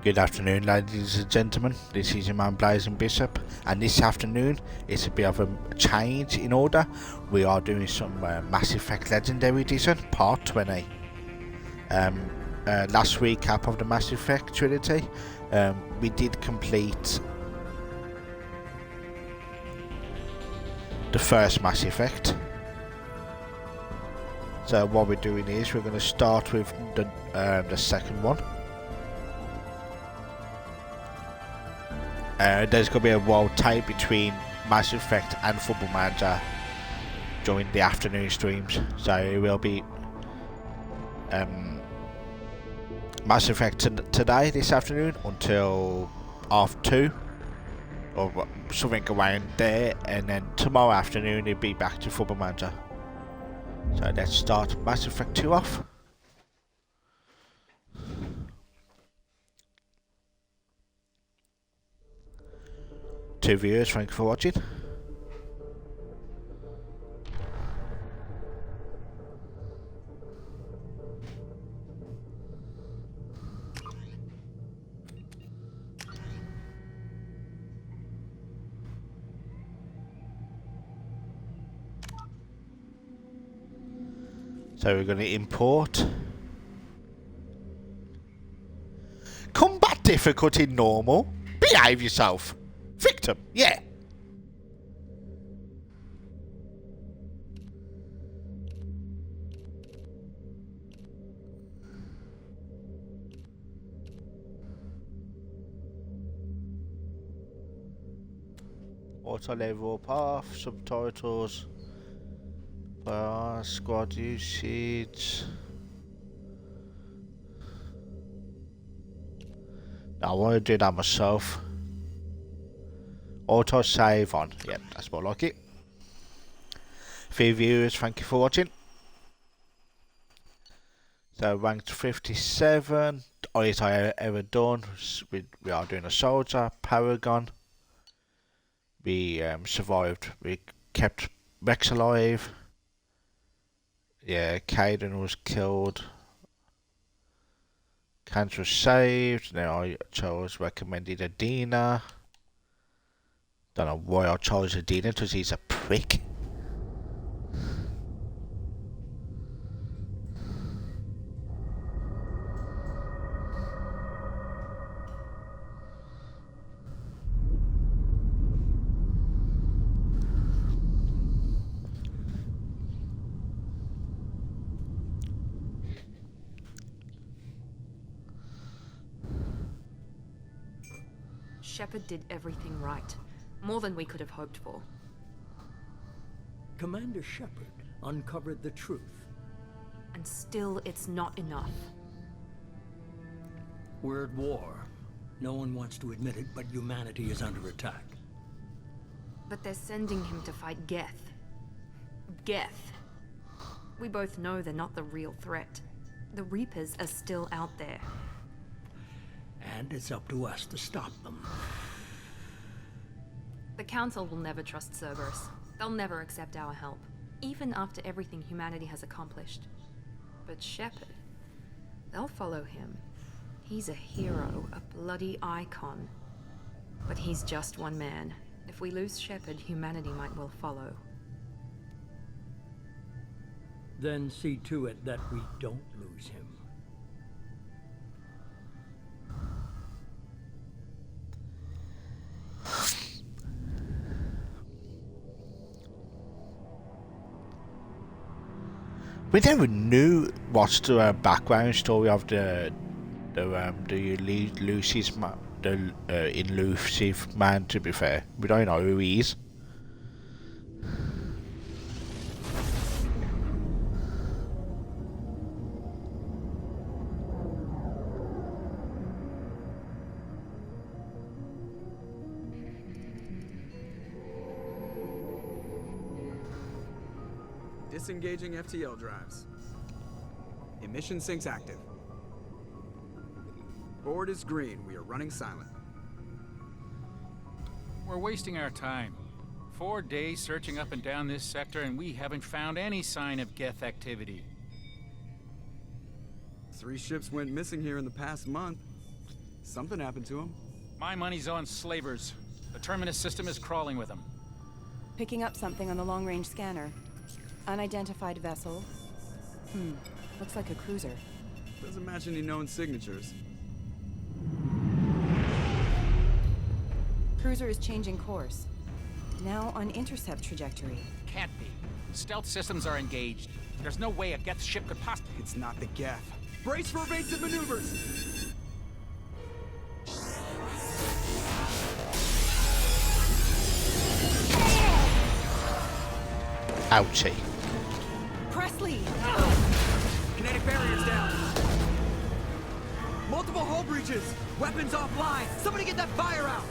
Good afternoon, ladies and gentlemen. This is your man Blazing Bishop, and this afternoon it's a bit of a change in order. We are doing some Mass Effect Legendary Edition Part 20. Last recap of the Mass Effect trilogy, we did complete the first Mass Effect. So what we're doing is we're going to start with the second one. There's going to be a rotate between Mass Effect and Football Manager during the afternoon streams. So it will be Mass Effect today, this afternoon, until half 2 or something around there, and then tomorrow afternoon it'll be back to Football Manager. So let's start Mass Effect 2 off. To viewers, thank you for watching. So we're going to import. Combat difficulty normal. Behave yourself. Victim, yeah. Auto level path, subtitles, squad usage. I want to do that myself. Auto save on. Yep, that's more like it. For viewers, thank you for watching. So ranked 57. Highest I ever done. We are doing a soldier, Paragon. We survived. We kept Rex alive. Yeah, Caden was killed. Cancer was saved. Now I chose recommended Adina. Don't know why I chose Adina, because he's a prick. Shepard did everything right. More than we could have hoped for. Commander Shepard uncovered the truth. And still, it's not enough. We're at war. No one wants to admit it, but humanity is under attack. But they're sending him to fight Geth. Geth. We both know they're not the real threat. The Reapers are still out there. And it's up to us to stop them. The Council will never trust Cerberus. They'll never accept our help, even after everything humanity has accomplished. But Shepard, they'll follow him. He's a hero, a bloody icon. But he's just one man. If we lose Shepard, humanity might well follow. Then see to it that we don't lose him. We never knew what's the background story of the elusive man. To be fair, we don't know who he is. Disengaging FTL drives. Emission sinks active. Board is green. We are running silent. We're wasting our time. 4 days searching up and down this sector, and we haven't found any sign of Geth activity. 3 ships went missing here in the past month. Something happened to him. My money's on slavers. The Terminus system is crawling with them. Picking up something on the long-range scanner. Unidentified vessel. Looks like a cruiser. Doesn't match any known signatures. Cruiser is changing course. Now on intercept trajectory. Can't be. Stealth systems are engaged. There's no way a Geth ship could possibly... It's not the Geth. Brace for evasive maneuvers! Ouchie. Presley! Kinetic barriers down. Multiple hull breaches. Weapons offline. Somebody get that fire out.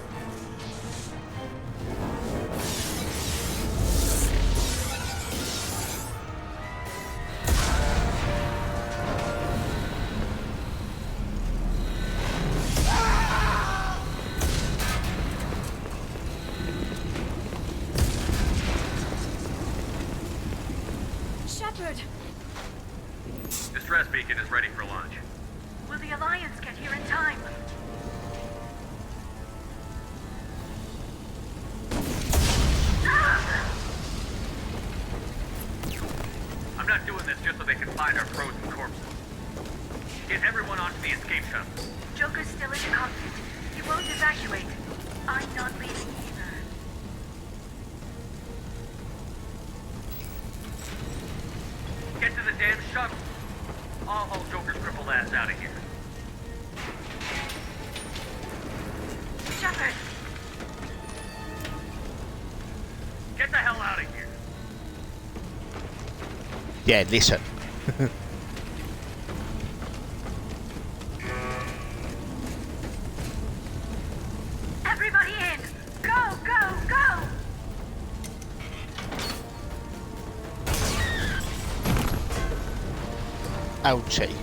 Shepard! Distress beacon is ready for launch. Will the Alliance get here in time? I'm not doing this just so they can find our frozen corpses. Get everyone onto the escape shuttle. Joker's still in the cockpit. He won't evacuate. I'm not leaving either. Get to the damn shuttle. I'll haul Joker's crippled ass out of here. Shepard! Get the hell out of here. Yeah, listen. Everybody in! Go, go, go! Ouchie.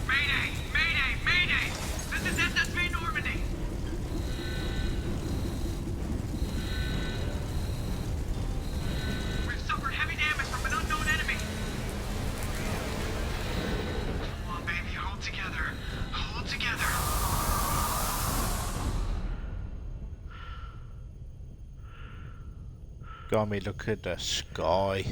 Mayday! Mayday! Mayday! This is SSV Normandy! We've suffered heavy damage from an unknown enemy. Come on, baby, hold together. Hold together. Got me look at the sky.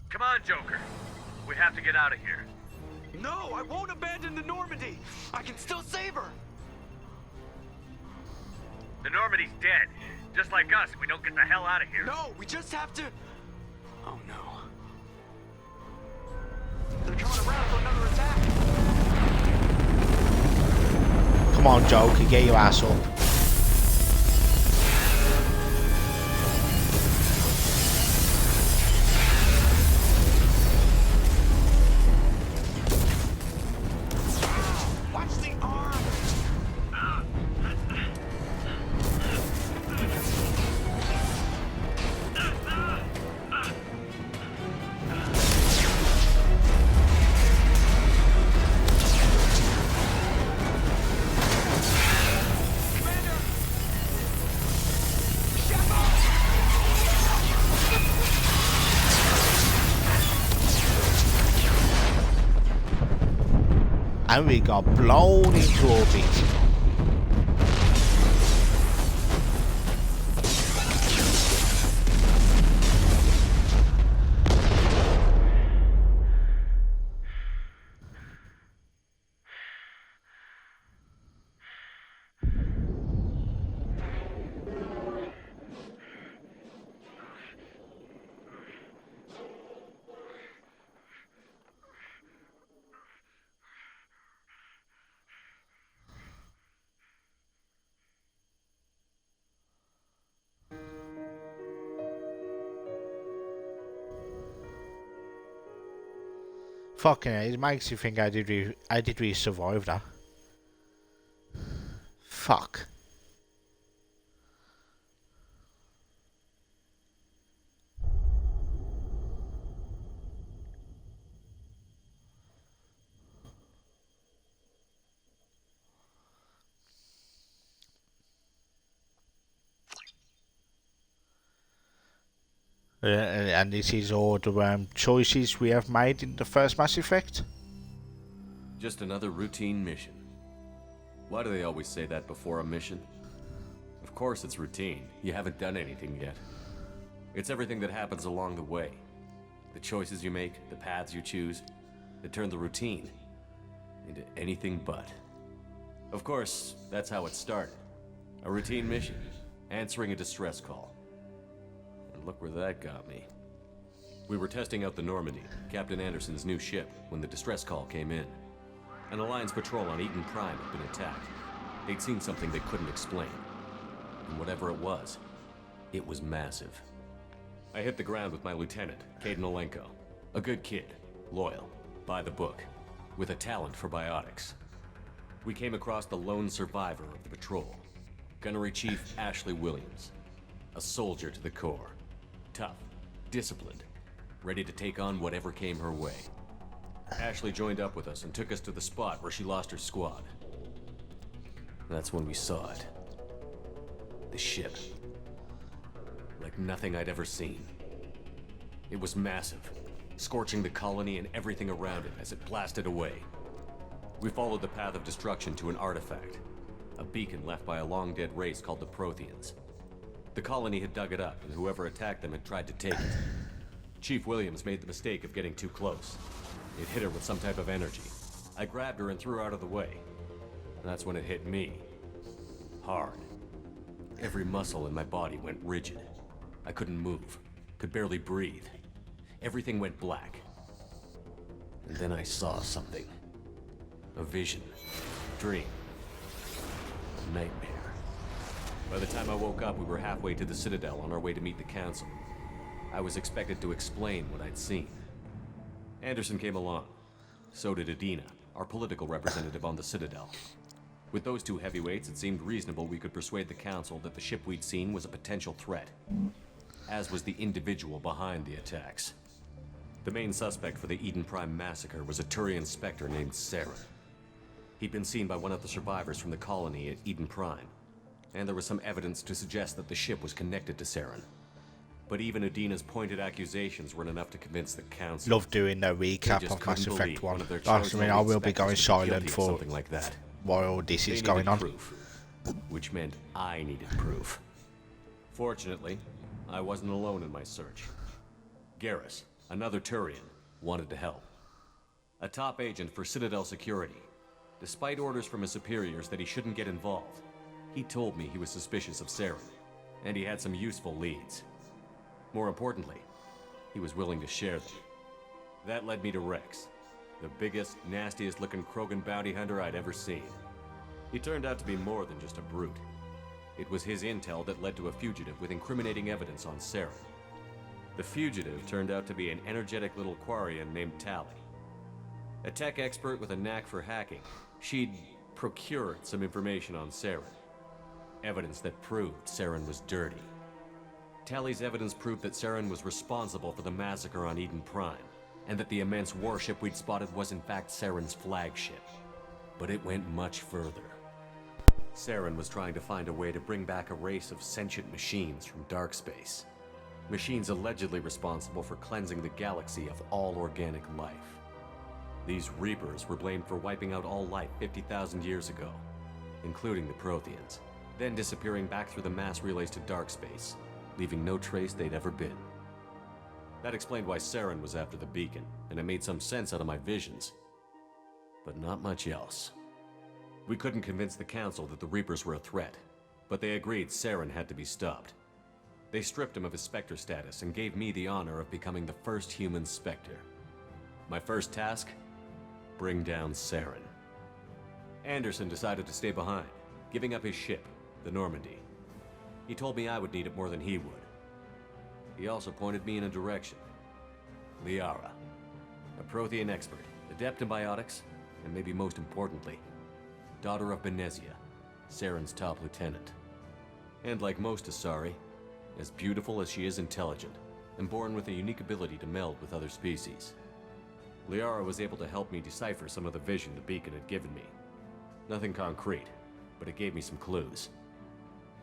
Come on, Joker. We have to get out of here. No, I won't abandon the Normandy. I can still save her. The Normandy's dead. Just like us, if we don't get the hell out of here. No, we just have to... Oh no. They're coming around for another attack. Come on, Joker, get your ass up. Watch the arm. And we got blown into orbit. Fucking hell, it makes you think I did really survive that. Fuck. And this is all the choices we have made in the first Mass Effect? Just another routine mission. Why do they always say that before a mission? Of course it's routine. You haven't done anything yet. It's everything that happens along the way. The choices you make, the paths you choose, that turn the routine into anything but. Of course, that's how it started. A routine mission, answering a distress call. And look where that got me. We were testing out the Normandy, Captain Anderson's new ship, when the distress call came in. An Alliance patrol on Eden Prime had been attacked. They'd seen something they couldn't explain. And whatever it was massive. I hit the ground with my lieutenant, Kaidan Olenko. A good kid, loyal, by the book, with a talent for biotics. We came across the lone survivor of the patrol, Gunnery Chief Ashley Williams. A soldier to the core. Tough, disciplined, ready to take on whatever came her way. Ashley joined up with us and took us to the spot where she lost her squad. That's when we saw it. The ship. Like nothing I'd ever seen. It was massive, scorching the colony and everything around it as it blasted away. We followed the path of destruction to an artifact, a beacon left by a long-dead race called the Protheans. The colony had dug it up, and whoever attacked them had tried to take it. Chief Williams made the mistake of getting too close. It hit her with some type of energy. I grabbed her and threw her out of the way. That's when it hit me. Hard. Every muscle in my body went rigid. I couldn't move, could barely breathe. Everything went black. And then I saw something. A vision. Dream. A nightmare. By the time I woke up, we were halfway to the Citadel on our way to meet the Council. I was expected to explain what I'd seen. Anderson came along. So did Adina, our political representative on the Citadel. With those two heavyweights, it seemed reasonable we could persuade the Council that the ship we'd seen was a potential threat. As was the individual behind the attacks. The main suspect for the Eden Prime massacre was a Turian Spectre named Saren. He'd been seen by one of the survivors from the colony at Eden Prime, and there was some evidence to suggest that the ship was connected to Saren. But even Adina's pointed accusations weren't enough to convince the Council. Love doing the recap of Mass Effect 1. I will be going silent for something like that. while this is They going needed on. proof, which meant I needed proof. Fortunately, I wasn't alone in my search. Garrus, another Turian, wanted to help. A top agent for Citadel Security. Despite orders from his superiors that he shouldn't get involved, he told me he was suspicious of Saren, and he had some useful leads. More importantly, he was willing to share them. That led me to Rex, the biggest, nastiest looking Krogan bounty hunter I'd ever seen. He turned out to be more than just a brute. It was his intel that led to a fugitive with incriminating evidence on Saren. The fugitive turned out to be an energetic little Quarian named Tali. A tech expert with a knack for hacking, she'd procured some information on Saren. Evidence that proved Saren was dirty. Tali's evidence proved that Saren was responsible for the massacre on Eden Prime, and that the immense warship we'd spotted was in fact Saren's flagship. But it went much further. Saren was trying to find a way to bring back a race of sentient machines from dark space. Machines allegedly responsible for cleansing the galaxy of all organic life. These Reapers were blamed for wiping out all life 50,000 years ago, including the Protheans, then disappearing back through the mass relays to dark space, leaving no trace they'd ever been. That explained why Saren was after the beacon, and it made some sense out of my visions. But not much else. We couldn't convince the Council that the Reapers were a threat, but they agreed Saren had to be stopped. They stripped him of his Spectre status and gave me the honor of becoming the first human Spectre. My first task? Bring down Saren. Anderson decided to stay behind, giving up his ship, the Normandy. He told me I would need it more than he would. He also pointed me in a direction. Liara, a Prothean expert, adept in biotics, and maybe most importantly, daughter of Benezia, Saren's top lieutenant. And like most Asari, as beautiful as she is intelligent, and born with a unique ability to meld with other species. Liara was able to help me decipher some of the vision the beacon had given me. Nothing concrete, but it gave me some clues.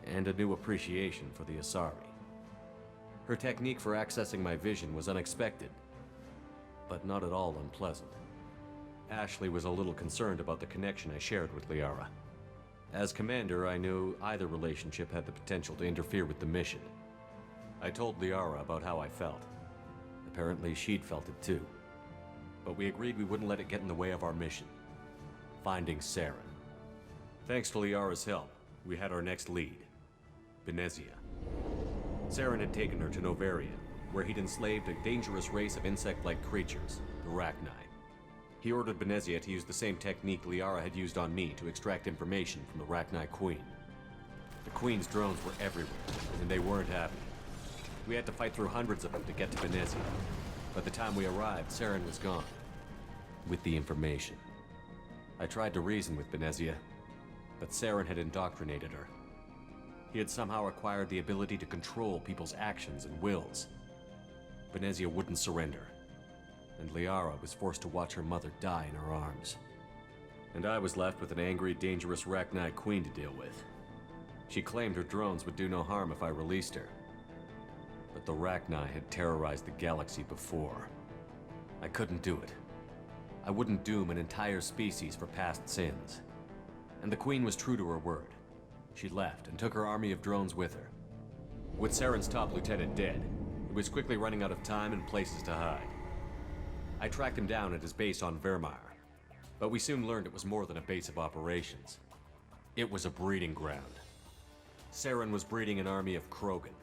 And a new appreciation for the Asari. Her technique for accessing my vision was unexpected, but not at all unpleasant. Ashley was a little concerned about the connection I shared with Liara. As commander, I knew either relationship had the potential to interfere with the mission. I told Liara about how I felt. Apparently, she'd felt it too. But we agreed we wouldn't let it get in the way of our mission. Finding Saren. Thanks to Liara's help, we had our next lead. Benezia. Saren had taken her to Novaria, where he'd enslaved a dangerous race of insect-like creatures, the Rachni. He ordered Benezia to use the same technique Liara had used on me to extract information from the Rachni Queen. The Queen's drones were everywhere, and they weren't happy. We had to fight through hundreds of them to get to Benezia. By the time we arrived, Saren was gone. With the information. I tried to reason with Benezia, but Saren had indoctrinated her. He had somehow acquired the ability to control people's actions and wills. Benezia wouldn't surrender, and Liara was forced to watch her mother die in her arms. And I was left with an angry, dangerous Rachni Queen to deal with. She claimed her drones would do no harm if I released her. But the Rachni had terrorized the galaxy before. I couldn't do it. I wouldn't doom an entire species for past sins. And the Queen was true to her word. She left and took her army of drones with her. With Saren's top lieutenant dead, it was quickly running out of time and places to hide. I tracked him down at his base on Vermeer, but we soon learned it was more than a base of operations. It was a breeding ground. Saren was breeding an army of Krogan.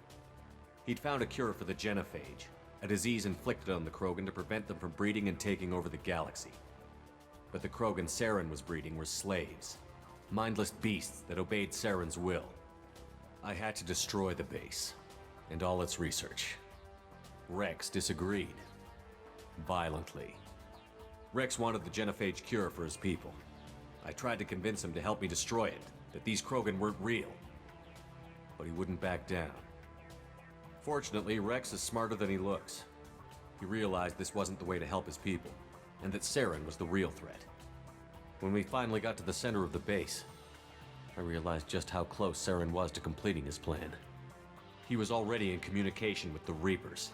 He'd found a cure for the genophage, a disease inflicted on the Krogan to prevent them from breeding and taking over the galaxy. But the Krogan Saren was breeding were slaves, mindless beasts that obeyed Saren's will. I had to destroy the base, and all its research. Rex disagreed. Violently. Rex wanted the genophage cure for his people. I tried to convince him to help me destroy it, that these Krogan weren't real. But he wouldn't back down. Fortunately, Rex is smarter than he looks. He realized this wasn't the way to help his people, and that Saren was the real threat. When we finally got to the center of the base, I realized just how close Saren was to completing his plan. He was already in communication with the Reapers.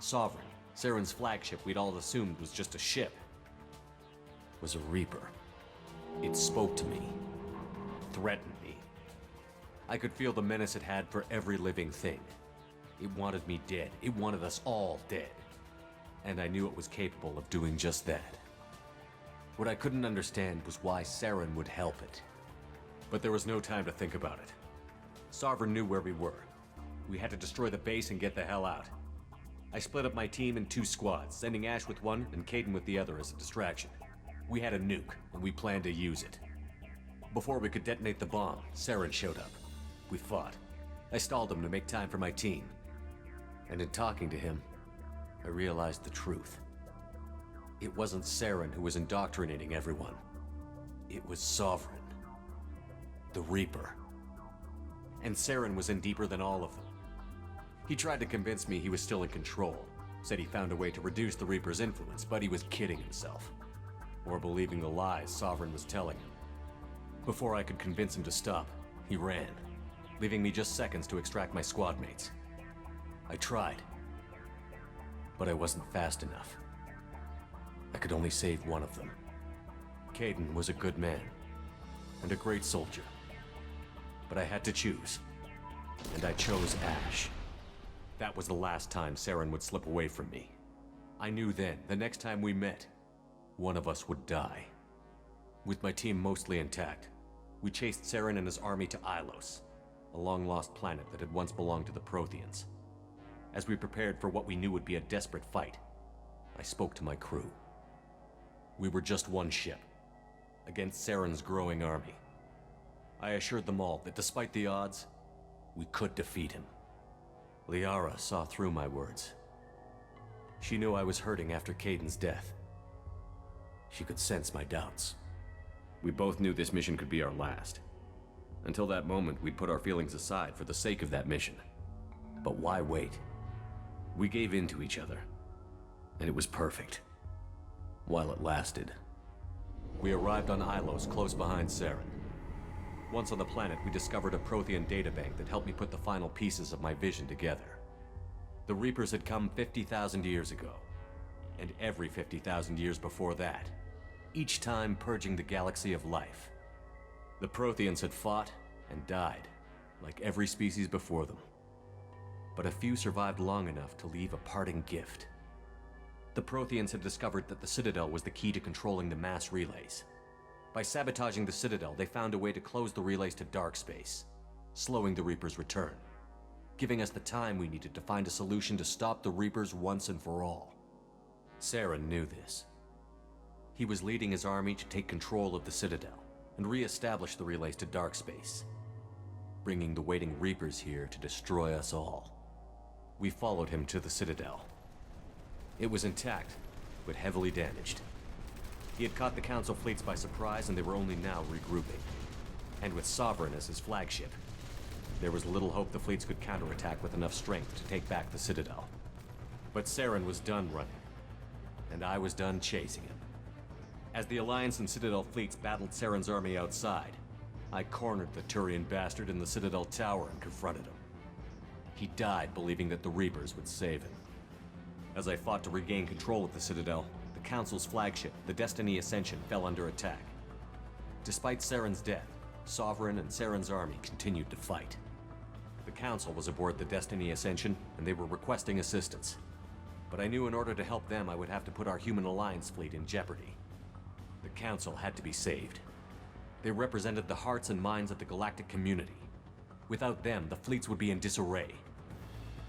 Sovereign, Saren's flagship we'd all assumed was just a ship, was a Reaper. It spoke to me, threatened me. I could feel the menace it had for every living thing. It wanted me dead. It wanted us all dead. And I knew it was capable of doing just that. What I couldn't understand was why Saren would help it. But there was no time to think about it. Sovereign knew where we were. We had to destroy the base and get the hell out. I split up my team in 2 squads, sending Ash with one and Kaidan with the other as a distraction. We had a nuke, and we planned to use it. Before we could detonate the bomb, Saren showed up. We fought. I stalled him to make time for my team. And in talking to him, I realized the truth. It wasn't Saren who was indoctrinating everyone. It was Sovereign. The Reaper. And Saren was in deeper than all of them. He tried to convince me he was still in control, said he found a way to reduce the Reaper's influence, but he was kidding himself. Or believing the lies Sovereign was telling him. Before I could convince him to stop, he ran, leaving me just seconds to extract my squad mates. I tried, but I wasn't fast enough. I could only save one of them. Kaidan was a good man, and a great soldier. But I had to choose, and I chose Ash. That was the last time Saren would slip away from me. I knew then, the next time we met, one of us would die. With my team mostly intact, we chased Saren and his army to Ilos, a long-lost planet that had once belonged to the Protheans. As we prepared for what we knew would be a desperate fight, I spoke to my crew. We were just one ship, against Saren's growing army. I assured them all that despite the odds, we could defeat him. Liara saw through my words. She knew I was hurting after Kaidan's death. She could sense my doubts. We both knew this mission could be our last. Until that moment, we'd put our feelings aside for the sake of that mission. But why wait? We gave in to each other, and it was perfect. While it lasted. We arrived on Ilos, close behind Saren. Once on the planet, we discovered a Prothean databank that helped me put the final pieces of my vision together. The Reapers had come 50,000 years ago, and every 50,000 years before that, each time purging the galaxy of life. The Protheans had fought and died, like every species before them. But a few survived long enough to leave a parting gift. The Protheans had discovered that the Citadel was the key to controlling the mass relays. By sabotaging the Citadel, they found a way to close the relays to dark space, slowing the Reapers' return, giving us the time we needed to find a solution to stop the Reapers once and for all. Saren knew this. He was leading his army to take control of the Citadel and re-establish the relays to dark space, bringing the waiting Reapers here to destroy us all. We followed him to the Citadel. It was intact, but heavily damaged. He had caught the Council fleets by surprise, and they were only now regrouping. And with Sovereign as his flagship, there was little hope the fleets could counterattack with enough strength to take back the Citadel. But Saren was done running, and I was done chasing him. As the Alliance and Citadel fleets battled Saren's army outside, I cornered the Turian bastard in the Citadel tower and confronted him. He died believing that the Reapers would save him. As I fought to regain control of the Citadel, the Council's flagship, the Destiny Ascension, fell under attack. Despite Saren's death, Sovereign and Saren's army continued to fight. The Council was aboard the Destiny Ascension, and they were requesting assistance. But I knew in order to help them, I would have to put our Human Alliance fleet in jeopardy. The Council had to be saved. They represented the hearts and minds of the galactic community. Without them, the fleets would be in disarray.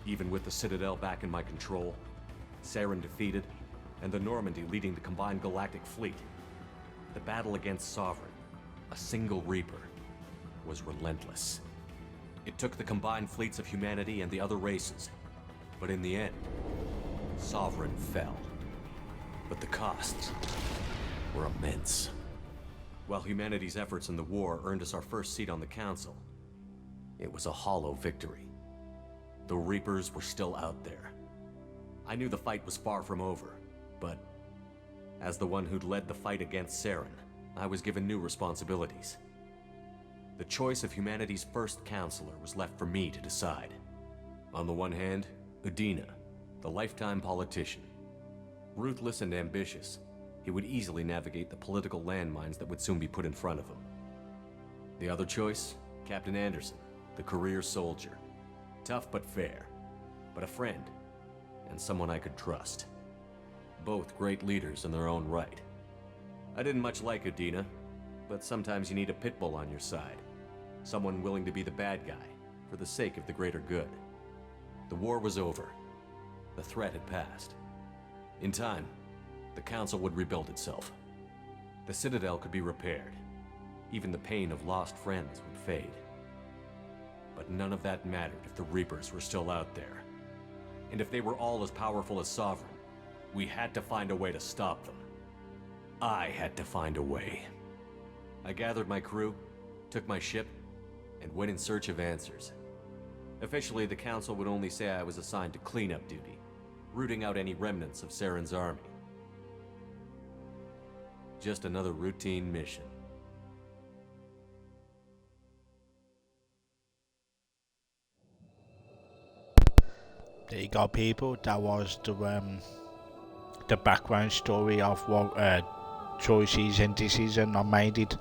Even with the Citadel back in my control, Saren defeated, and the Normandy leading the combined galactic fleet, the battle against Sovereign, a single Reaper, was relentless. It took the combined fleets of humanity and the other races, but in the end, Sovereign fell. But the costs were immense. While humanity's efforts in the war earned us our first seat on the Council, it was a hollow victory. The Reapers were still out there. I knew the fight was far from over, but as the one who'd led the fight against Saren, I was given new responsibilities. The choice of humanity's first counselor was left for me to decide. On the one hand, Udina, the lifetime politician. Ruthless and ambitious, he would easily navigate the political landmines that would soon be put in front of him. The other choice, Captain Anderson, the career soldier. Tough but fair, but a friend, and someone I could trust. Both great leaders in their own right. I didn't much like Udina, but sometimes you need a pit bull on your side. Someone willing to be the bad guy, for the sake of the greater good. The war was over. The threat had passed. In time, the Council would rebuild itself. The Citadel could be repaired. Even the pain of lost friends would fade. But none of that mattered if the Reapers were still out there. And if they were all as powerful as Sovereign, we had to find a way to stop them. I had to find a way. I gathered my crew, took my ship, and went in search of answers. Officially, the Council would only say I was assigned to cleanup duty, rooting out any remnants of Saren's army. Just another routine mission. There you go, people. That was the background story of what choices and decisions I made it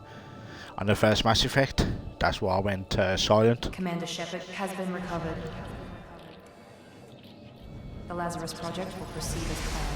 on the first Mass Effect. That's why I went silent. Commander Shepard has been recovered. The Lazarus Project will proceed as planned.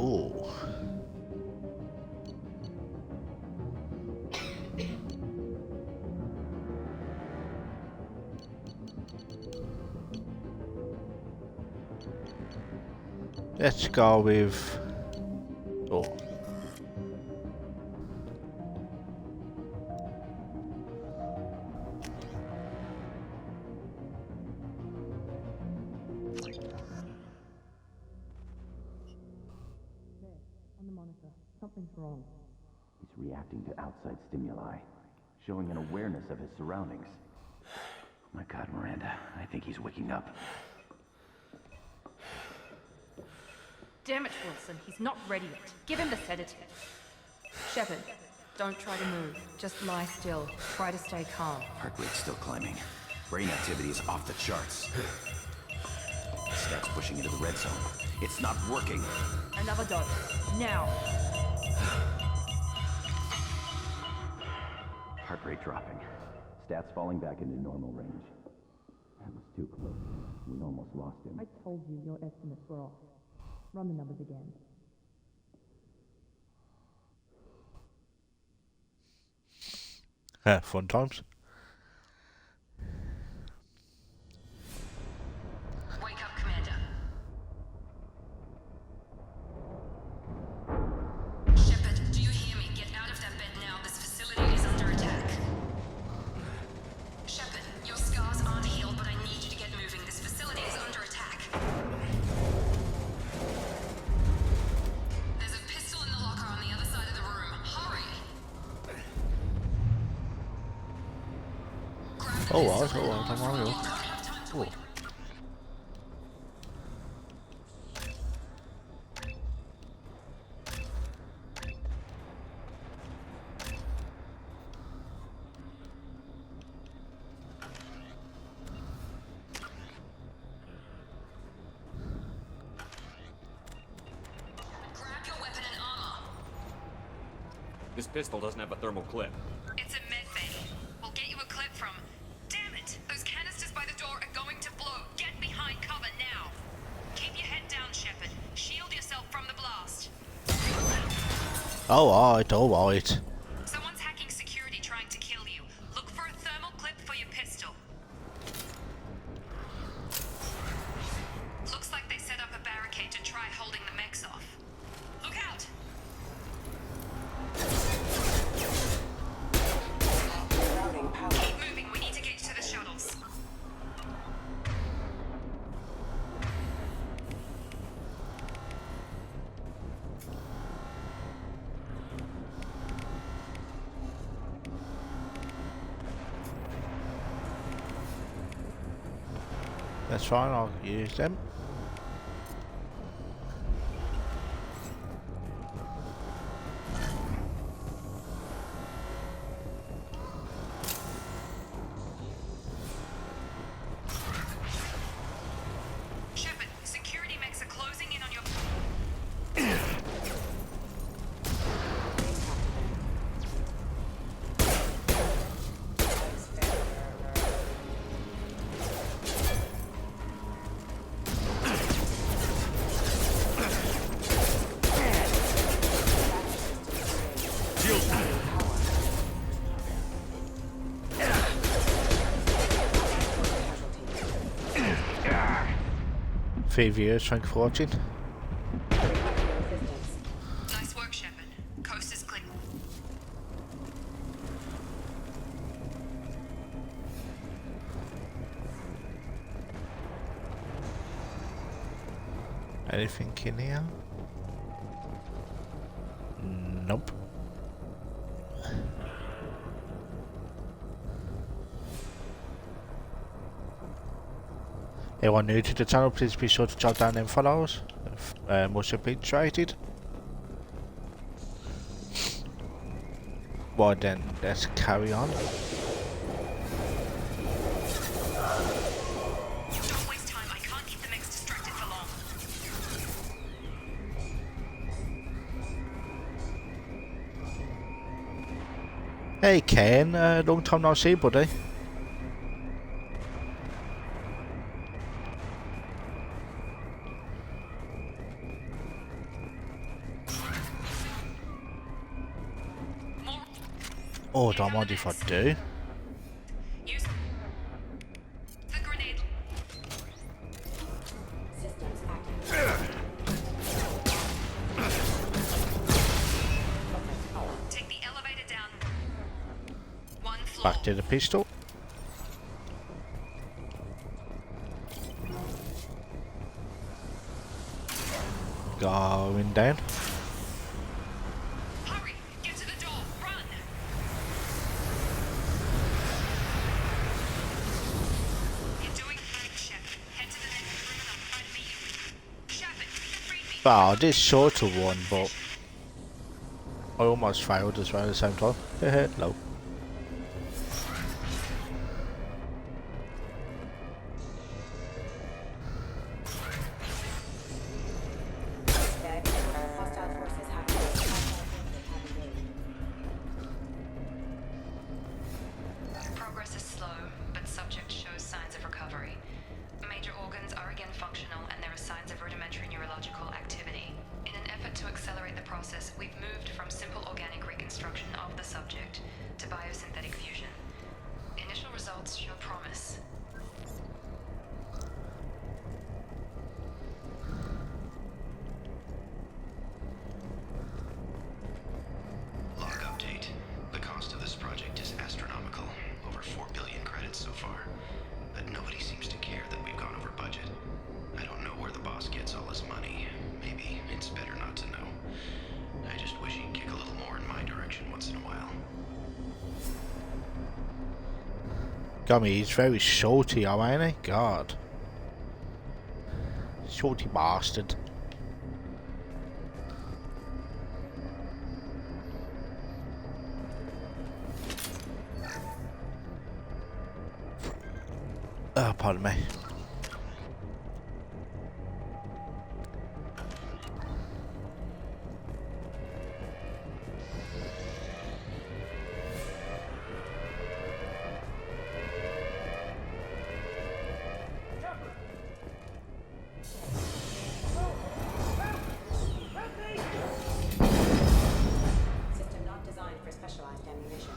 Oh. Let's go with... Oh. He's reacting to outside stimuli, showing an awareness of his surroundings. My God, Miranda, I think he's waking up. Damn it, Wilson. He's not ready yet. Give him the sedative. Shepard, don't try to move. Just lie still. Try to stay calm. Heart rate's still climbing. Brain activity is off the charts. Stats pushing into the red zone. It's not working. Another dose. Now. Heart rate dropping. Stats falling back into normal range. That was too close. We almost lost him. I told you your estimates were off. Run the numbers again. Fun times. Wake up, Commander. Shepard, do you hear me? Get out of that bed now. This facility is under attack. Shepard, your scars aren't healed, but I need you to get moving. This facility is under attack. There's a pistol in the locker on the other side of the room. Hurry! Oh, I'm Mario. Oh. Grab your weapon and armor. This pistol doesn't have a thermal clip. It's a med bay. We'll get you a clip from... Damn it! Those canisters by the door are going to blow. Get behind cover now. Keep your head down, Shepard. Shield yourself from the blast. Alright, alright. Someone's hacking security trying to kill you. Look for a thermal clip for your pistol. Looks like they set up a barricade to try holding the mechs off. Look out! Keep moving. We need to get to the shuttles. That's fine, I'll use them. Shepard, security mechs are closing in on your... Thank you for watching. Nice work, Shepard. Coast is clear. Anything in here? Nope. Anyone new to the channel, please be sure to jot down them follows. Much appreciated. Well then, let's carry on. Don't waste time. I can't keep the mechs distracted for long. Hey Ken, long time no see, buddy. Oh, don't mind if I do. Use the grenade. Systems active. Take the elevator down. One floor. Back to the pistol. Going down. Hurry! Get to the door! Run! You're doing great, Shepard. Head to the next room and I'll try to meet you. Shepard, read me. Well, I did sort of one, but I almost failed as well at the same time. Hello. Hostile forces have Progress is slow, but subject shows signs of recovery. Major organs are again functional, and there are signs of rudimentary neurological activity. In an effort to accelerate the process, we've moved from simple organic reconstruction of the subject to biosynthetic fusion. Initial results show promise. Log update. The cost of this project is astronomical. Over 4 billion credits so far. But nobody seems to care that we've gone over budget. I don't know where the boss gets all his money. Maybe it's better not to know. I just wish he'd kick a little more in my direction once in a while. Got me, he's very shorty, ain't he? God. Shorty bastard. Oh, pardon me. system not designed for specialized ammunition.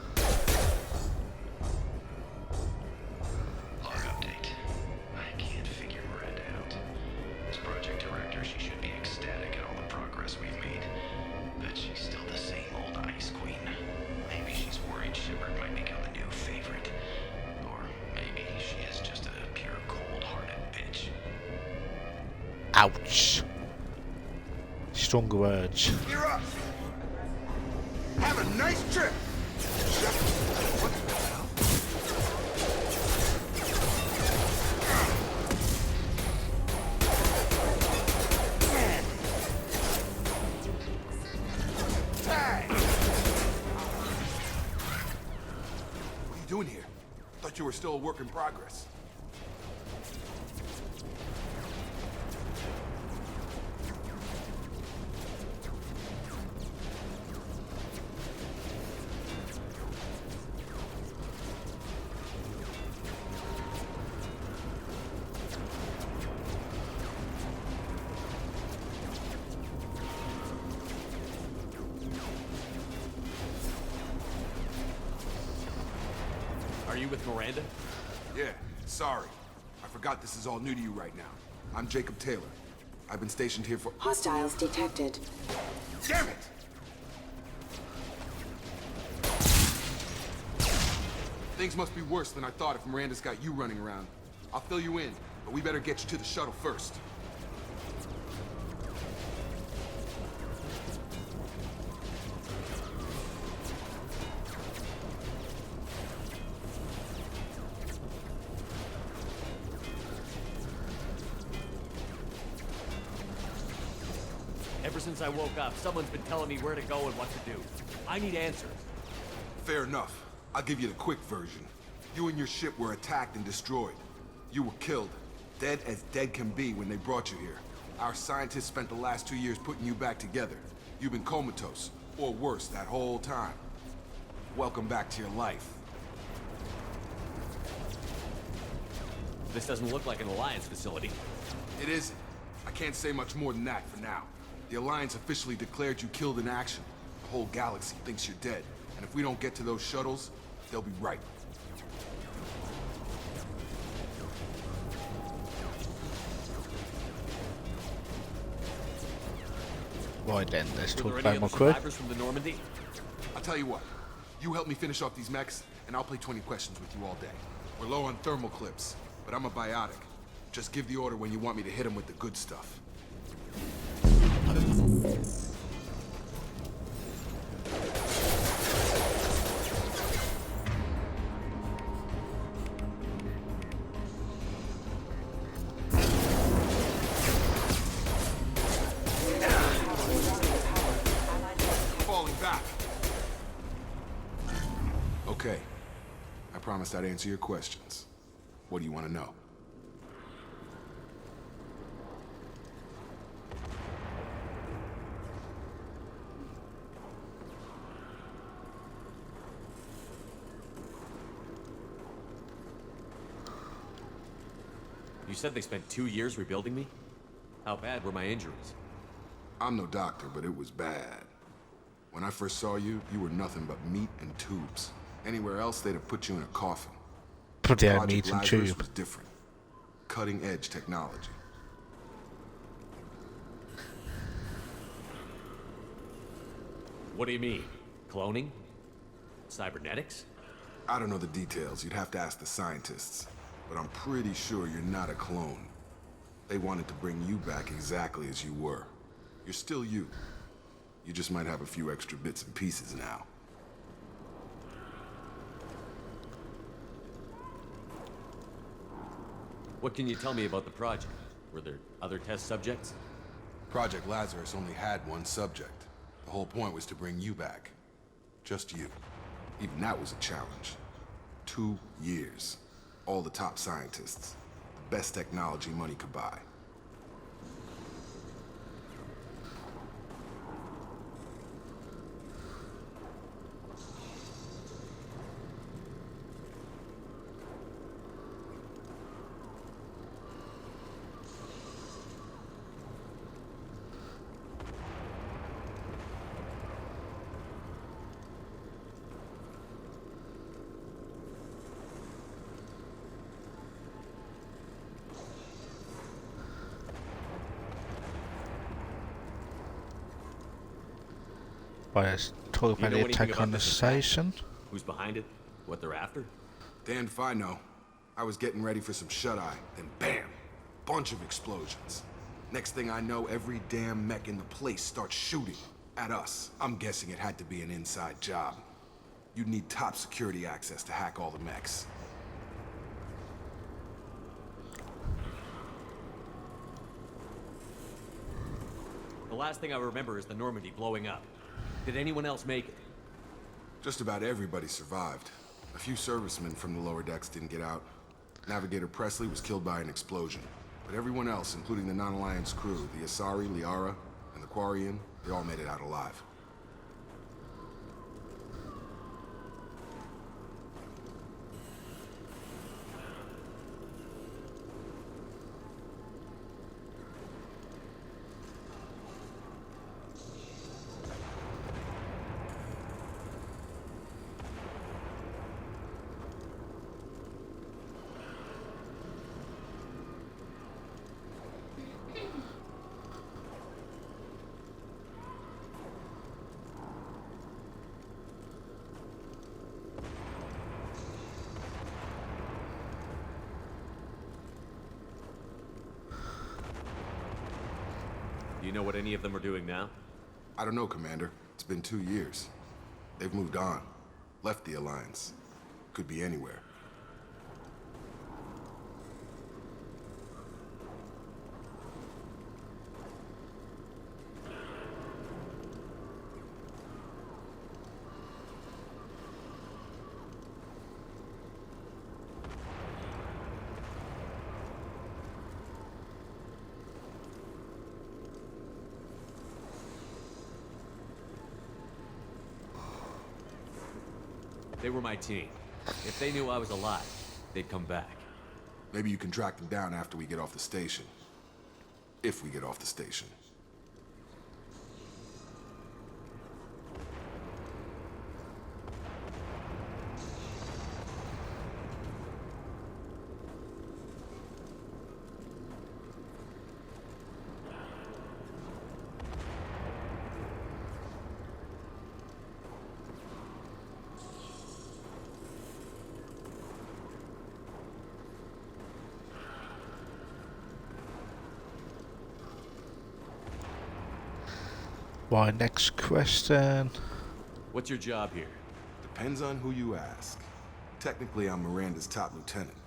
Log update. I can't figure Miranda out. As project director, she should be ecstatic at all the progress we've made. But she's still the same old Ice Queen. Maybe she's worried Shepard might become the new favorite. Or maybe she is just a pure cold-hearted bitch. Ouch. Stronger words. You're up. Have a nice trip. What are you doing here? Thought you were still a work in progress. Are you with Miranda? Yeah, sorry. I forgot this is all new to you right now. I'm Jacob Taylor. I've been stationed here for— Hostiles detected. Damn it! Things must be worse than I thought if Miranda's got you running around. I'll fill you in, but we better get you to the shuttle first. Ever since I woke up, someone's been telling me where to go and what to do. I need answers. Fair enough. I'll give you the quick version. You and your ship were attacked and destroyed. You were killed. Dead as dead can be when they brought you here. Our scientists spent the last 2 years putting you back together. You've been comatose, or worse, that whole time. Welcome back to your life. This doesn't look like an Alliance facility. It isn't. I can't say much more than that for now. The Alliance officially declared you killed in action. The whole galaxy thinks you're dead. And if we don't get to those shuttles, they'll be right. Right then, let's Were talk there about any my other crew. survivors from the Normandy? I'll tell you what. You help me finish off these mechs, and I'll play 20 questions with you all day. We're low on thermal clips, but I'm a biotic. Just give the order when you want me to hit them with the good stuff. Falling back. Okay. I promised I'd answer your questions. What do you want to know? You said they spent 2 years rebuilding me? How bad were my injuries? I'm no doctor, but it was bad. When I first saw you, you were nothing but meat and tubes. Anywhere else, they'd have put you in a coffin. Put their Project meat and Lazarus tube. was different. Cutting-edge technology. What do you mean? Cloning? Cybernetics? I don't know the details. You'd have to ask the scientists. But I'm pretty sure you're not a clone. They wanted to bring you back exactly as you were. You're still you. You just might have a few extra bits and pieces now. What can you tell me about the project? Were there other test subjects? Project Lazarus only had one subject. The whole point was to bring you back. Just you. Even that was a challenge. 2 years. All the top scientists. The best technology money could buy. Right, let's talk about the attack on the station. Who's behind it? What they're after? Damned if I know. I was getting ready for some shut-eye, then bam! Bunch of explosions. Next thing I know, every damn mech in the place starts shooting at us. I'm guessing it had to be an inside job. You'd need top security access to hack all the mechs. The last thing I remember is the Normandy blowing up. Did anyone else make it? Just about everybody survived. A few servicemen from the lower decks didn't get out. Navigator Presley was killed by an explosion. But everyone else, including the non-Alliance crew, the Asari, Liara, and the Quarian, they all made it out alive. Do you know what any of them are doing now? I don't know, Commander. It's been 2 years. They've moved on. Left the Alliance. Could be anywhere. They were my team. If they knew I was alive, they'd come back. Maybe you can track them down after we get off the station. If we get off the station. Right, next question. What's your job here? Depends on who you ask. Technically, I'm Miranda's top lieutenant,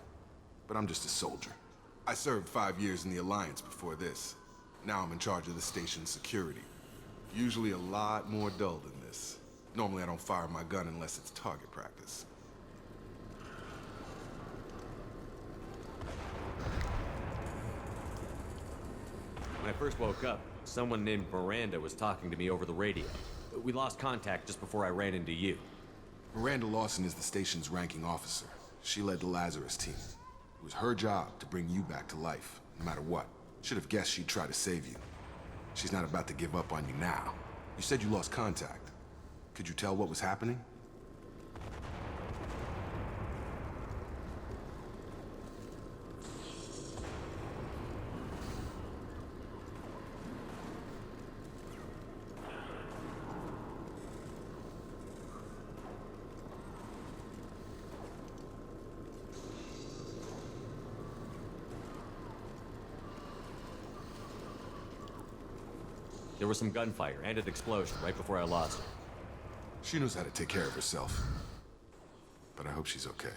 but I'm just a soldier. I served 5 years in the Alliance before this. Now I'm in charge of the station's security. Usually a lot more dull than this. Normally I don't fire my gun unless it's target practice. When I first woke up, someone named Miranda was talking to me over the radio. We lost contact just before I ran into you. Miranda Lawson is the station's ranking officer. She led the Lazarus team. It was her job to bring you back to life, no matter what. Should have guessed she'd try to save you. She's not about to give up on you now. You said you lost contact. Could you tell what was happening? There was some gunfire and an explosion right before I lost her. She knows how to take care of herself. But I hope she's okay.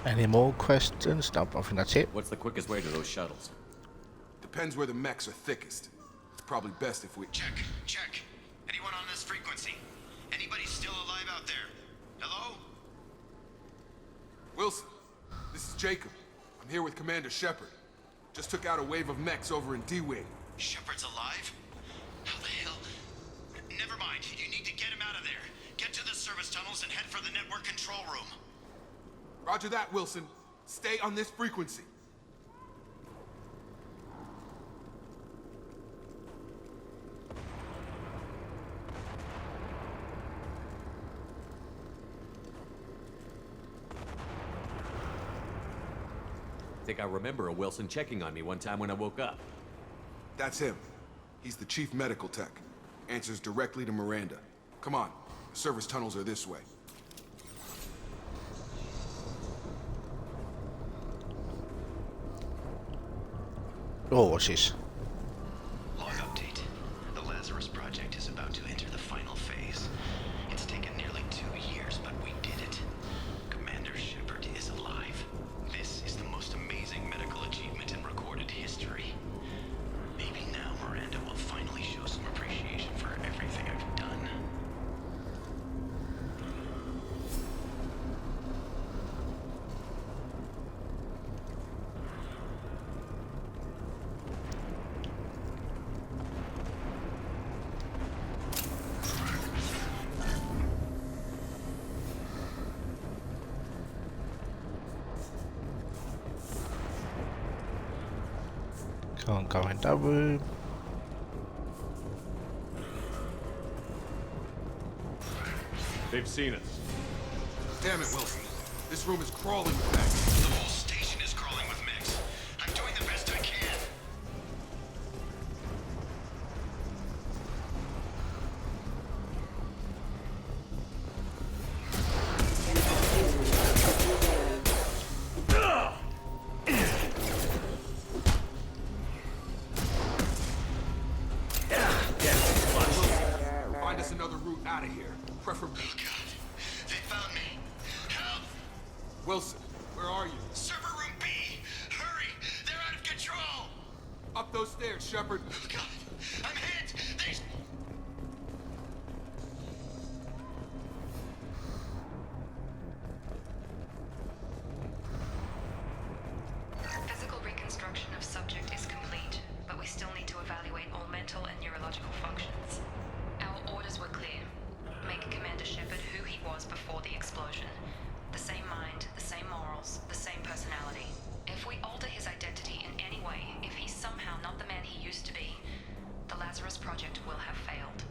Any more questions? No, I think that's it. What's the quickest way to those shuttles? Depends where the mechs are thickest. It's probably best if we... Check. Anyone on this frequency? Anybody still alive out there? Hello? Wilson, this is Jacob. I'm here with Commander Shepard. Just took out a wave of mechs over in D-Wing. Shepard's alive? How the hell? Never mind. You need to get him out of there. Get to the service tunnels and head for the network control room. Roger that, Wilson. Stay on this frequency. I think I remember a Wilson checking on me one time when I woke up. That's him. He's the chief medical tech. Answers directly to Miranda. Come on. The service tunnels are this way. Oh, what's this? Log update. The Lazarus Project is about to enter the final phase. It's taken nearly 2 years, but we did it. Commander Shepard is alive. This is the most amazing medical achievement in recorded history. Maybe now Miranda will finally show some appreciation for everything I've done. Can't go in that room. They've seen us. Damn it, Wilson. This room is crawling with mechs. The whole station is crawling with mechs. I'm doing the best I can. Find us another route out of here. Preferably... Oh, God. They found me. Help! Wilson, where are you? Server room B! Hurry! They're out of control! Up those stairs, Shepard. Oh, God! I'm hit! They... explosion. The same mind, the same morals, the same personality. If we alter his identity in any way, if he's somehow not the man he used to be, the Lazarus Project will have failed.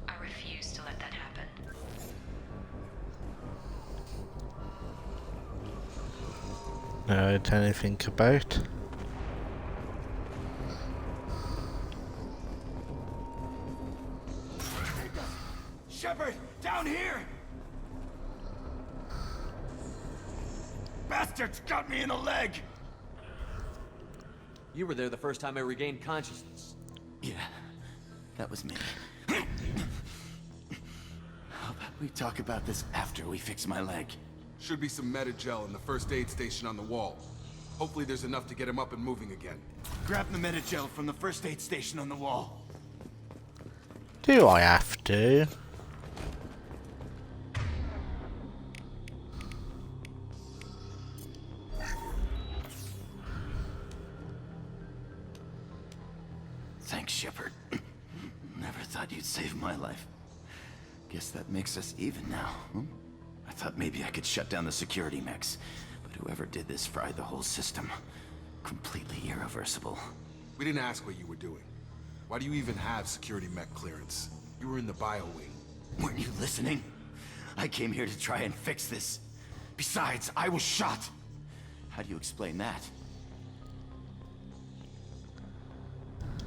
I refuse to let that happen. No, anything about. Shepard, down here! Bastards got me in the leg! You were there the first time I regained consciousness. Yeah, that was me. How about we talk about this after we fix my leg? Should be some Metagel in the first aid station on the wall. Hopefully there's enough to get him up and moving again. Grab the Metagel from the first aid station on the wall. Do I have to? Thanks, Shepard. Never thought you'd save my life. Guess that makes us even now, huh? I thought maybe I could shut down the security mechs, but whoever did this fried the whole system. Completely irreversible. We didn't ask what you were doing. Why do you even have security mech clearance? You were in the bio wing. Weren't you listening? I came here to try and fix this. Besides, I was shot. How do you explain that?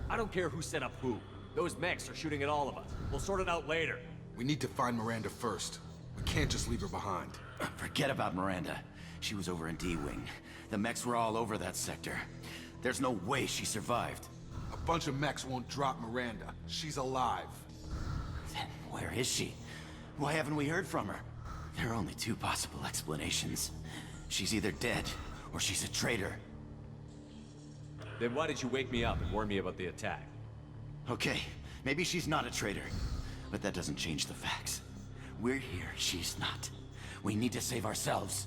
I don't care who set up who. Those mechs are shooting at all of us. We'll sort it out later. We need to find Miranda first. We can't just leave her behind. Forget about Miranda. She was over in D-Wing. The mechs were all over that sector. There's no way she survived. A bunch of mechs won't drop Miranda. She's alive. Then where is she? Why haven't we heard from her? There are only two possible explanations. She's either dead, or she's a traitor. Then why did you wake me up and warn me about the attack? Okay, maybe she's not a traitor. But that doesn't change the facts. We're here, she's not. We need to save ourselves.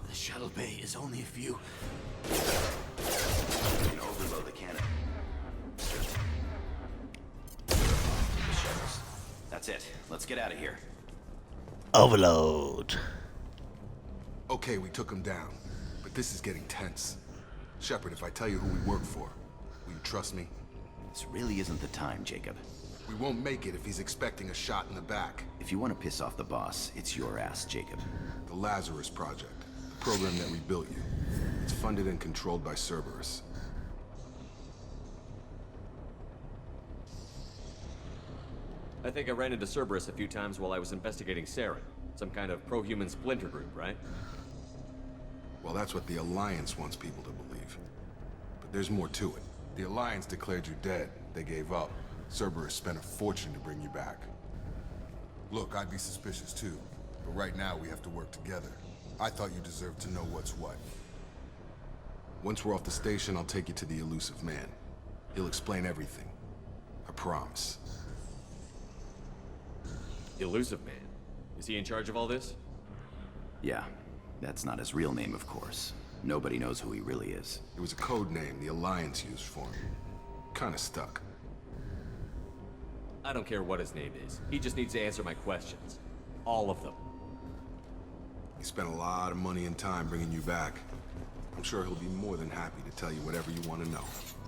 The shuttle bay is only a few... We can overload the cannon. Shuttles. That's it. Let's get out of here. Overload. Okay, we took him down. But this is getting tense. Shepard, if I tell you who we work for, will you trust me? This really isn't the time, Jacob. We won't make it if he's expecting a shot in the back. If you want to piss off the boss, it's your ass, Jacob. The Lazarus Project, the program that rebuilt you. It's funded and controlled by Cerberus. I think I ran into Cerberus a few times while I was investigating Saren. Some kind of pro-human splinter group, right? Well, that's what the Alliance wants people to believe. But there's more to it. The Alliance declared you dead. They gave up. Cerberus spent a fortune to bring you back. Look, I'd be suspicious too. But right now, we have to work together. I thought you deserved to know what's what. Once we're off the station, I'll take you to the Elusive Man. He'll explain everything. I promise. Elusive Man? Is he in charge of all this? Yeah. That's not his real name, of course. Nobody knows who he really is. It was a code name the Alliance used for him. Kinda stuck. I don't care what his name is. He just needs to answer my questions. All of them. He spent a lot of money and time bringing you back. I'm sure he'll be more than happy to tell you whatever you want to know.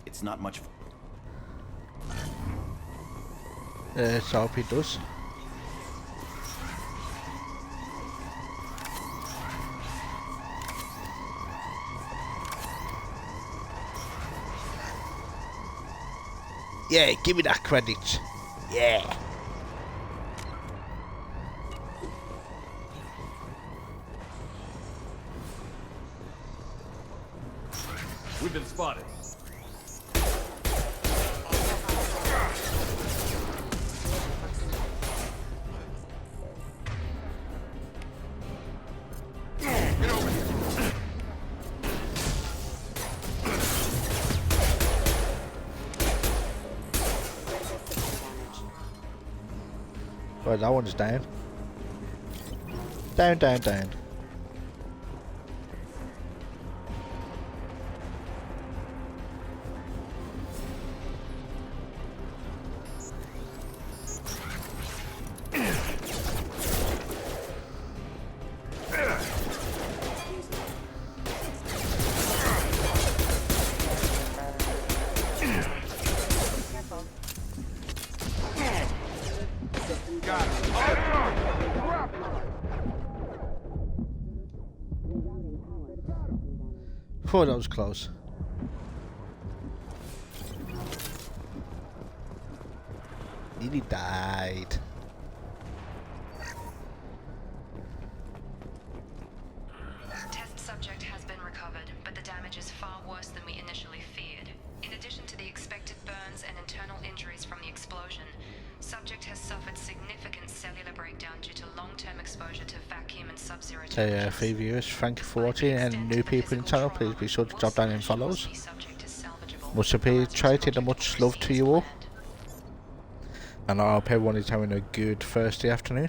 It's not much... Let's hope he does. Yeah, give me that credit. Yeah. We've been spotted. Get over here. Well, that one's down. Down, down, down. Oh, that was close. Nearly died. Test subject has been recovered, but the damage is far worse than we initially feared. In addition to the expected burns and internal injuries from the explosion, subject has suffered significant cellular breakdown due to long-term exposure to vacuum and sub-zero temperatures. Hey, viewers, thank you for watching, and new people in the channel, please be sure to drop down and follows. Much appreciated and much love to you all. And I hope everyone is having a good Thursday afternoon.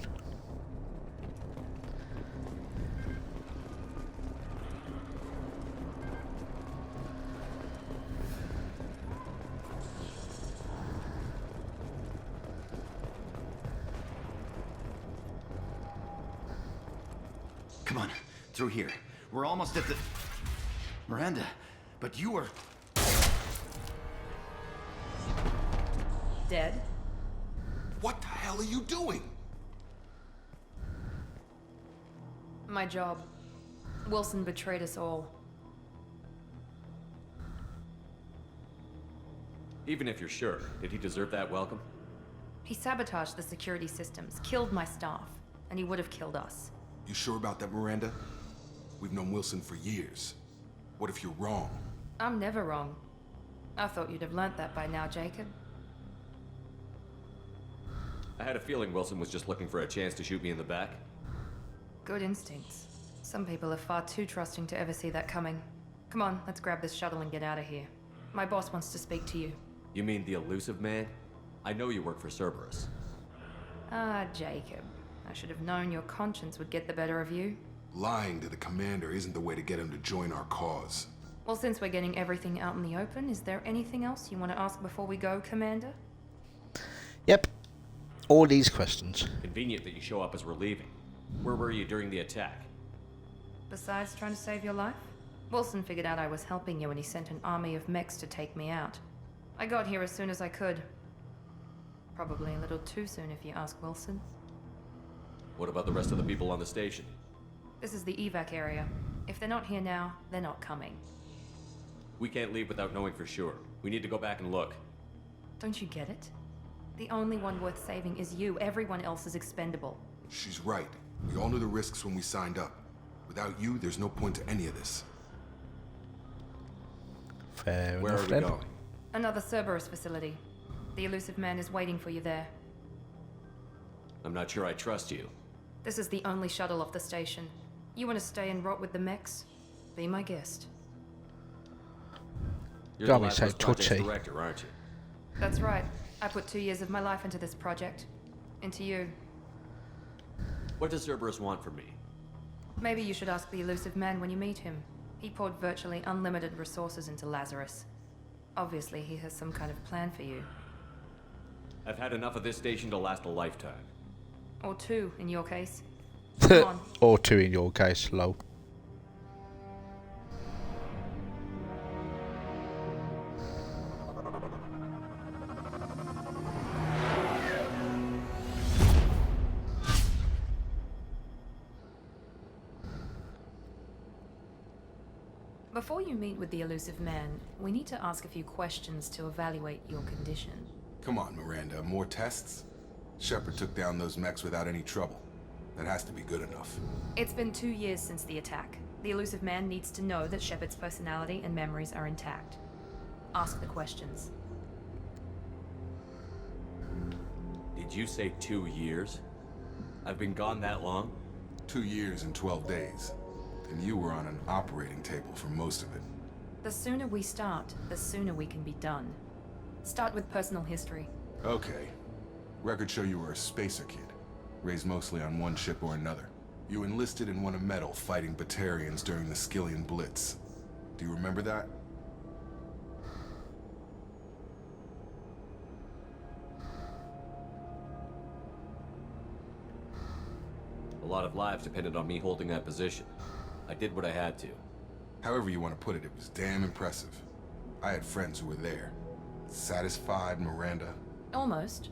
Come on, through here. We're almost at the... Miranda, but you were... Dead? What the hell are you doing? My job. Wilson betrayed us all. Even if you're sure, did he deserve that welcome? He sabotaged the security systems, killed my staff, and he would have killed us. You sure about that, Miranda? We've known Wilson for years. What if you're wrong? I'm never wrong. I thought you'd have learnt that by now, Jacob. I had a feeling Wilson was just looking for a chance to shoot me in the back. Good instincts. Some people are far too trusting to ever see that coming. Come on, let's grab this shuttle and get out of here. My boss wants to speak to you. You mean the elusive man? I know you work for Cerberus. Ah, Jacob. I should have known your conscience would get the better of you. Lying to the commander isn't the way to get him to join our cause. Well, since we're getting everything out in the open, is there anything else you want to ask before we go, Commander? Yep. All these questions. Convenient that you show up as we're leaving. Where were you during the attack? Besides trying to save your life? Wilson figured out I was helping you and he sent an army of mechs to take me out. I got here as soon as I could. Probably a little too soon if you ask Wilson. What about the rest of the people on the station? This is the evac area. If they're not here now, they're not coming. We can't leave without knowing for sure. We need to go back and look. Don't you get it? The only one worth saving is you. Everyone else is expendable. She's right. We all knew the risks when we signed up. Without you, there's no point to any of this. Fair Where enough are we then. going? Another Cerberus facility. The elusive man is waiting for you there. I'm not sure I trust you. This is the only shuttle off the station. You want to stay and rot with the mechs? Be my guest. You're Got the me Lazarus so Project's touchy. director, aren't you? That's right. I put 2 years of my life into this project. Into you. What does Cerberus want from me? Maybe you should ask the elusive man when you meet him. He poured virtually unlimited resources into Lazarus. Obviously, he has some kind of plan for you. I've had enough of this station to last a lifetime. Or 2, in your case. Come on. Or 2 in your case, low. Before you meet with the elusive man, we need to ask a few questions to evaluate your condition. Come on, Miranda. More tests? Shepard took down those mechs without any trouble. That has to be good enough. It's been 2 years since the attack. The elusive man needs to know that Shepard's personality and memories are intact. Ask the questions. Did you say 2 years? I've been gone that long? 2 years and 12 days. And you were on an operating table for most of it. The sooner we start, the sooner we can be done. Start with personal history. Okay. Records show you were a spacer kid. Raised mostly on one ship or another. You enlisted and won a medal fighting Batarians during the Skillian Blitz. Do you remember that? A lot of lives depended on me holding that position. I did what I had to. However you want to put it, it was damn impressive. I had friends who were there. Satisfied, Miranda? Almost.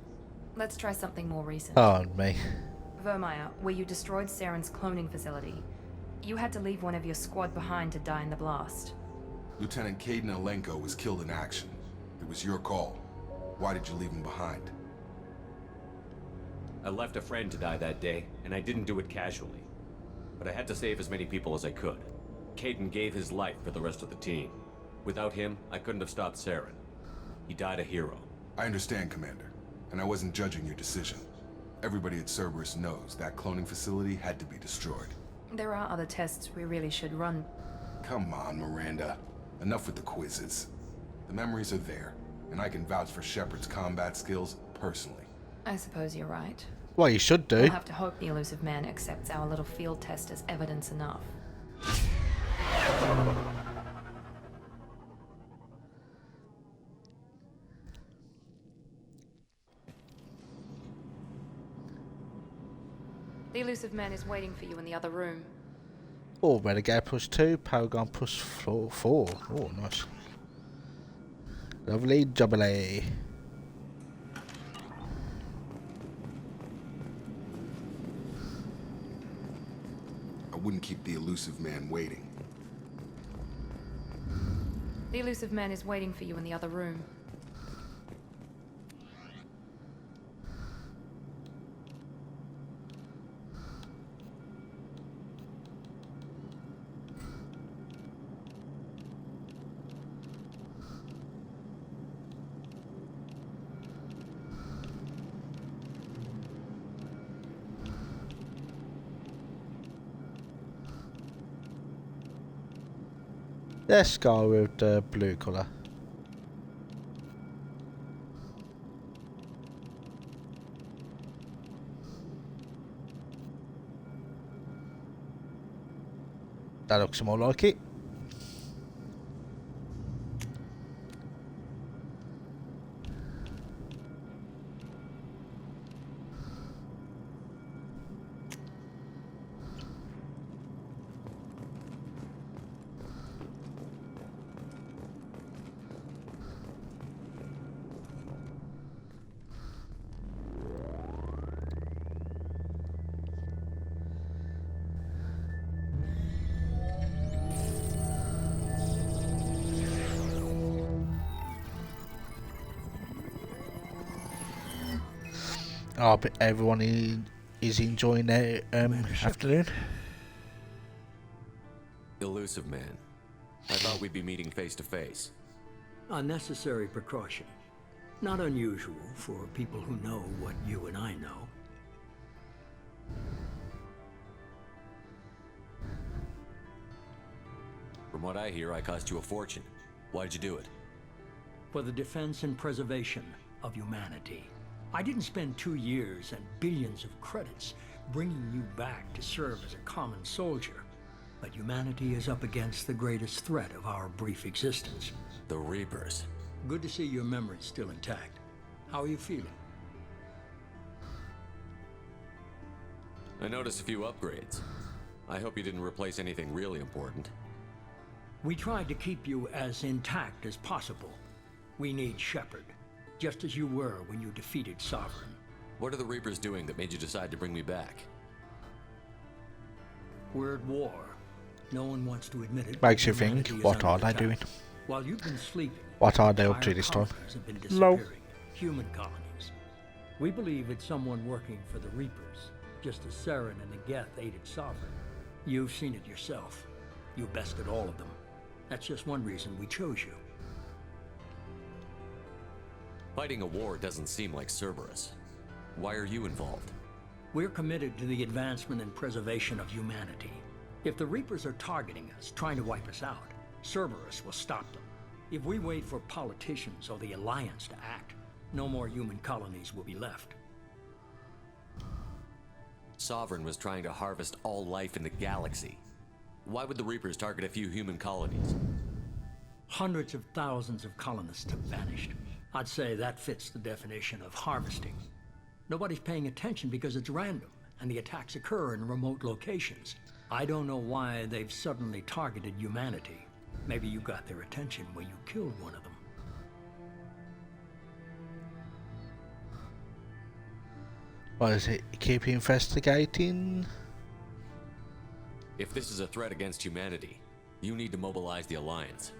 Let's try something more recent. Oh, me. Vermeer, where you destroyed Saren's cloning facility. You had to leave one of your squad behind to die in the blast. Lieutenant Caden Alenko was killed in action. It was your call. Why did you leave him behind? I left a friend to die that day, and I didn't do it casually. But I had to save as many people as I could. Caden gave his life for the rest of the team. Without him, I couldn't have stopped Saren. He died a hero. I understand, Commander, and I wasn't judging your decision. Everybody at Cerberus knows that cloning facility had to be destroyed. There are other tests we really should run. Come on, Miranda. Enough with the quizzes. The memories are there, and I can vouch for Shepard's combat skills personally. I suppose you're right. Well, you should do. We'll have to hope the Illusive Man accepts our little field test as evidence enough. The Illusive Man is waiting for you in the other room. Oh, Renegade +2, Paragon +4. Oh, nice. Lovely jubbly. I wouldn't keep the Illusive Man waiting. The Illusive Man is waiting for you in the other room. Let's go with the blue colour. That looks more like it. I hope everyone is enjoying their afternoon. Illusive Man. I thought we'd be meeting face to face. A necessary precaution. Not unusual for people who know what you and I know. From what I hear, I cost you a fortune. Why'd you do it? For the defense and preservation of humanity. I didn't spend 2 years and billions of credits bringing you back to serve as a common soldier. But humanity is up against the greatest threat of our brief existence. The Reapers. Good to see your memory's still intact. How are you feeling? I noticed a few upgrades. I hope you didn't replace anything really important. We tried to keep you as intact as possible. We need Shepard, just as you were when you defeated Sovereign. What are the Reapers doing that made you decide to bring me back? We're at war. No one wants to admit it. Makes you think, what are they doing? While you've been sleeping, what are they up to this time? Have been disappearing. Human colonies. We believe it's someone working for the Reapers, just as Saren and the Geth aided Sovereign. You've seen it yourself. You bested all of them. That's just one reason we chose you. Fighting a war doesn't seem like Cerberus. Why are you involved? We're committed to the advancement and preservation of humanity. If the Reapers are targeting us, trying to wipe us out, Cerberus will stop them. If we wait for politicians or the Alliance to act, no more human colonies will be left. Sovereign was trying to harvest all life in the galaxy. Why would the Reapers target a few human colonies? Hundreds of thousands of colonists have vanished. I'd say that fits the definition of harvesting. Nobody's paying attention because it's random, and the attacks occur in remote locations. I don't know why they've suddenly targeted humanity. Maybe you got their attention when you killed one of them. What is it? Keep investigating? If this is a threat against humanity, you need to mobilize the Alliance.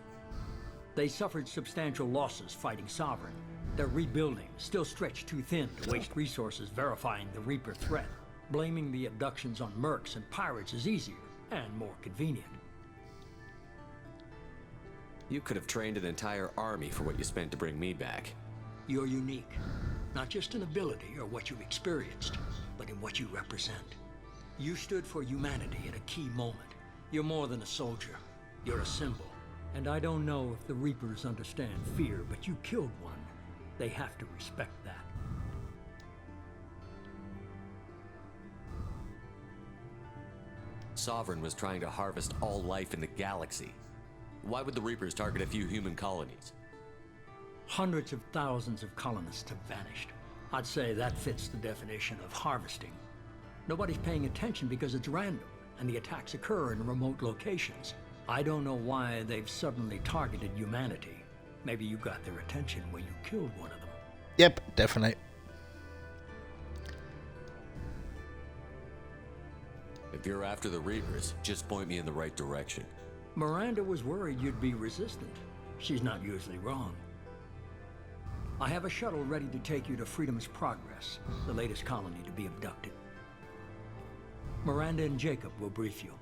They suffered substantial losses fighting Sovereign. They're rebuilding, still stretched too thin to waste resources verifying the Reaper threat. Blaming the abductions on mercs and pirates is easier and more convenient. You could have trained an entire army for what you spent to bring me back. You're unique, not just in ability or what you've experienced, but in what you represent. You stood for humanity at a key moment. You're more than a soldier. You're a symbol. And I don't know if the Reapers understand fear, but you killed one. They have to respect that. Sovereign was trying to harvest all life in the galaxy. Why would the Reapers target a few human colonies? Hundreds of thousands of colonists have vanished. I'd say that fits the definition of harvesting. Nobody's paying attention because it's random, and the attacks occur in remote locations. I don't know why they've suddenly targeted humanity. Maybe you got their attention when you killed one of them. Yep, definitely. If you're after the Reapers, just point me in the right direction. Miranda was worried you'd be resistant. She's not usually wrong. I have a shuttle ready to take you to Freedom's Progress, the latest colony to be abducted. Miranda and Jacob will brief you.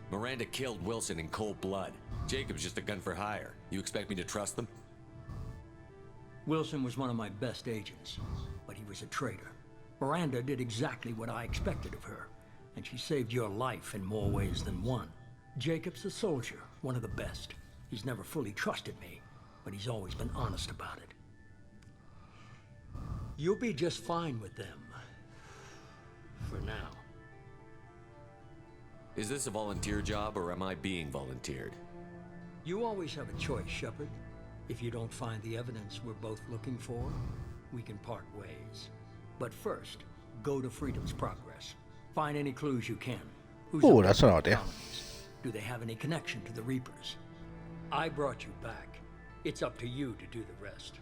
Miranda killed Wilson in cold blood. Jacob's just a gun for hire. You expect me to trust them? Wilson was one of my best agents, but he was a traitor. Miranda did exactly what I expected of her, and she saved your life in more ways than one. Jacob's a soldier, one of the best. He's never fully trusted me, but he's always been honest about it. You'll be just fine with them. For now. Is this a volunteer job, or am I being volunteered? You always have a choice, Shepard. If you don't find the evidence we're both looking for, we can part ways. But first, go to Freedom's Progress. Find any clues you can. Oh, that's an idea. Do they have any connection to the Reapers? I brought you back. It's up to you to do the rest.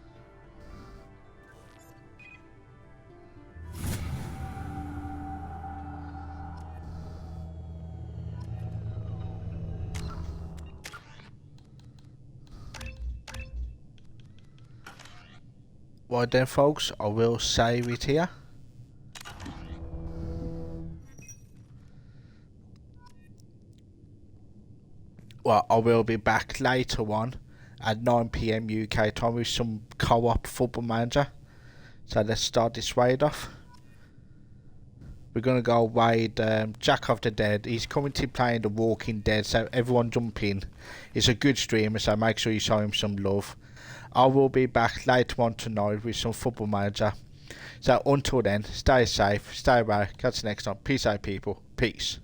Right then, folks, I will save it here. Well, I will be back later on at 9 PM UK time with some co-op Football Manager. So let's start this raid off. We're going to go raid Jack of the Dead. He's coming to playing The Walking Dead, so everyone jump in. He's a good streamer, so make sure you show him some love. I will be back later on tonight with some Football Manager. So until then, stay safe, stay away. Catch you next time. Peace out, people. Peace.